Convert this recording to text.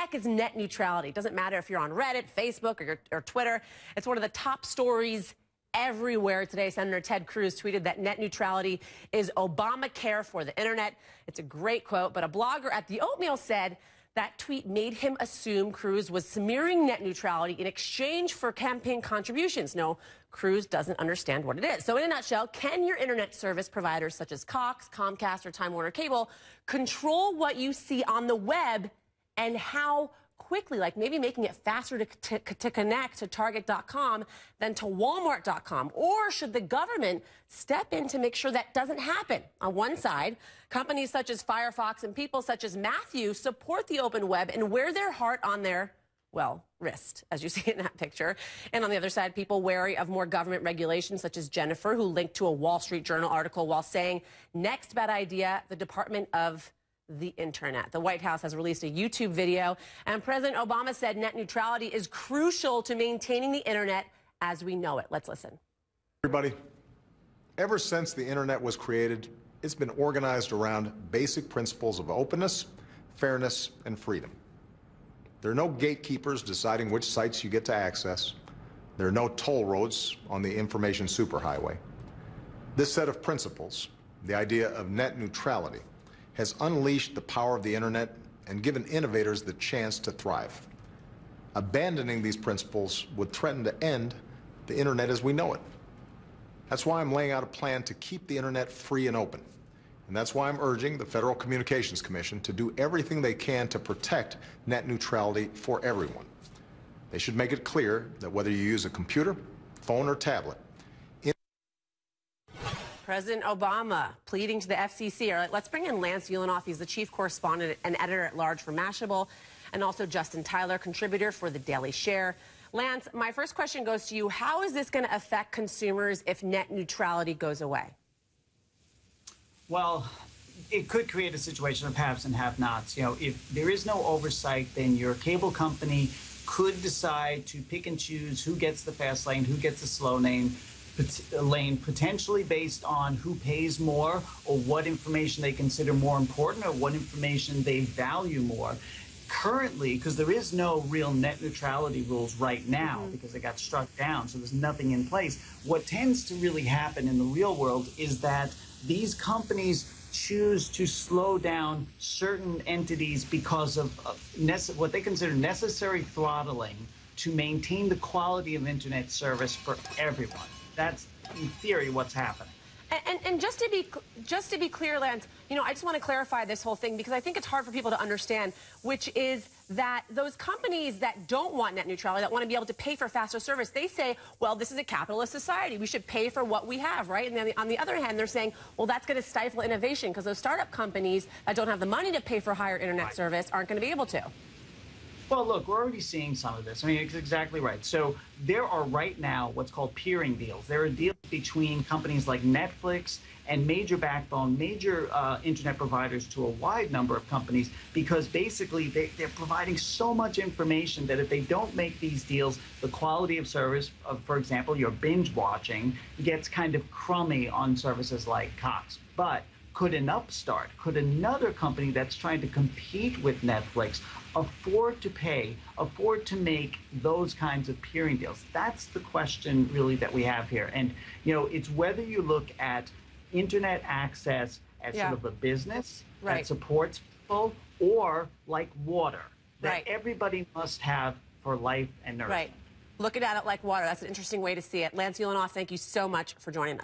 heck is net neutrality? It doesn't matter if you're on Reddit, Facebook, or Twitter. It's one of the top stories everywhere today. Senator Ted Cruz tweeted that net neutrality is Obamacare for the internet. It's a great quote, but a blogger at The Oatmeal said that tweet made him assume Cruz was smearing net neutrality in exchange for campaign contributions. No, Cruz doesn't understand what it is. So in a nutshell, can your internet service providers such as Cox, Comcast, or Time Warner Cable control what you see on the web and how quickly, like maybe making it faster to connect to Target.com than to Walmart.com? Or should the government step in to make sure that doesn't happen? On one side, companies such as Firefox and people such as Matthew support the open web and wear their heart on their, well, wrist, as you see in that picture. And on the other side, people wary of more government regulations, such as Jennifer, who linked to a Wall Street Journal article while saying, next bad idea, the Department of the Internet. The White House has released a YouTube video, and President Obama said net neutrality is crucial to maintaining the Internet as we know it. Let's listen. Everybody, ever since the Internet was created, it's been organized around basic principles of openness, fairness, and freedom. There are no gatekeepers deciding which sites you get to access. There are no toll roads on the information superhighway. This set of principles, the idea of net neutrality, has unleashed the power of the Internet and given innovators the chance to thrive. Abandoning these principles would threaten to end the Internet as we know it. That's why I'm laying out a plan to keep the Internet free and open. And that's why I'm urging the Federal Communications Commission to do everything they can to protect net neutrality for everyone. They should make it clear that whether you use a computer, phone, or tablet, President Obama pleading to the FCC. All right, let's bring in Lance Ulanoff. He's the chief correspondent and editor-at-large for Mashable, and also Justin Tyler, contributor for The Daily Share. Lance, my first question goes to you. How is this going to affect consumers if net neutrality goes away? Well, it could create a situation of haves and have-nots. You know, if there is no oversight, then your cable company could decide to pick and choose who gets the fast lane, who gets the slow lane, potentially based on who pays more or what information they consider more important or what information they value more. Currently, because there is no real net neutrality rules right now because they got struck down, so there's nothing in place. What tends to really happen in the real world is that these companies choose to slow down certain entities because of what they consider necessary throttling to maintain the quality of internet service for everyone. That's, in theory, what's happening. And just to be clear, Lance, you know, I just want to clarify this whole thing because I think it's hard for people to understand, which is that those companies that don't want net neutrality, that want to be able to pay for faster service, they say, well, this is a capitalist society. We should pay for what we have, right? And then on the other hand, they're saying, well, that's going to stifle innovation because those startup companies that don't have the money to pay for higher internet service aren't going to be able to. Well, look, we're already seeing some of this. I mean, it's exactly right. So there are right now what's called peering deals. There are deals between companies like Netflix and major internet providers to a wide number of companies because basically they're providing so much information that if they don't make these deals, the quality of service, for example, your binge watching, gets kind of crummy on services like Cox. But could an upstart, could another company that's trying to compete with Netflix afford to make those kinds of peering deals? That's the question really that we have here. And, you know, it's whether you look at internet access as sort of a business that supports people or like water that everybody must have for life and nourishment. Looking at it like water. That's an interesting way to see it. Lance Ulanoff, thank you so much for joining us.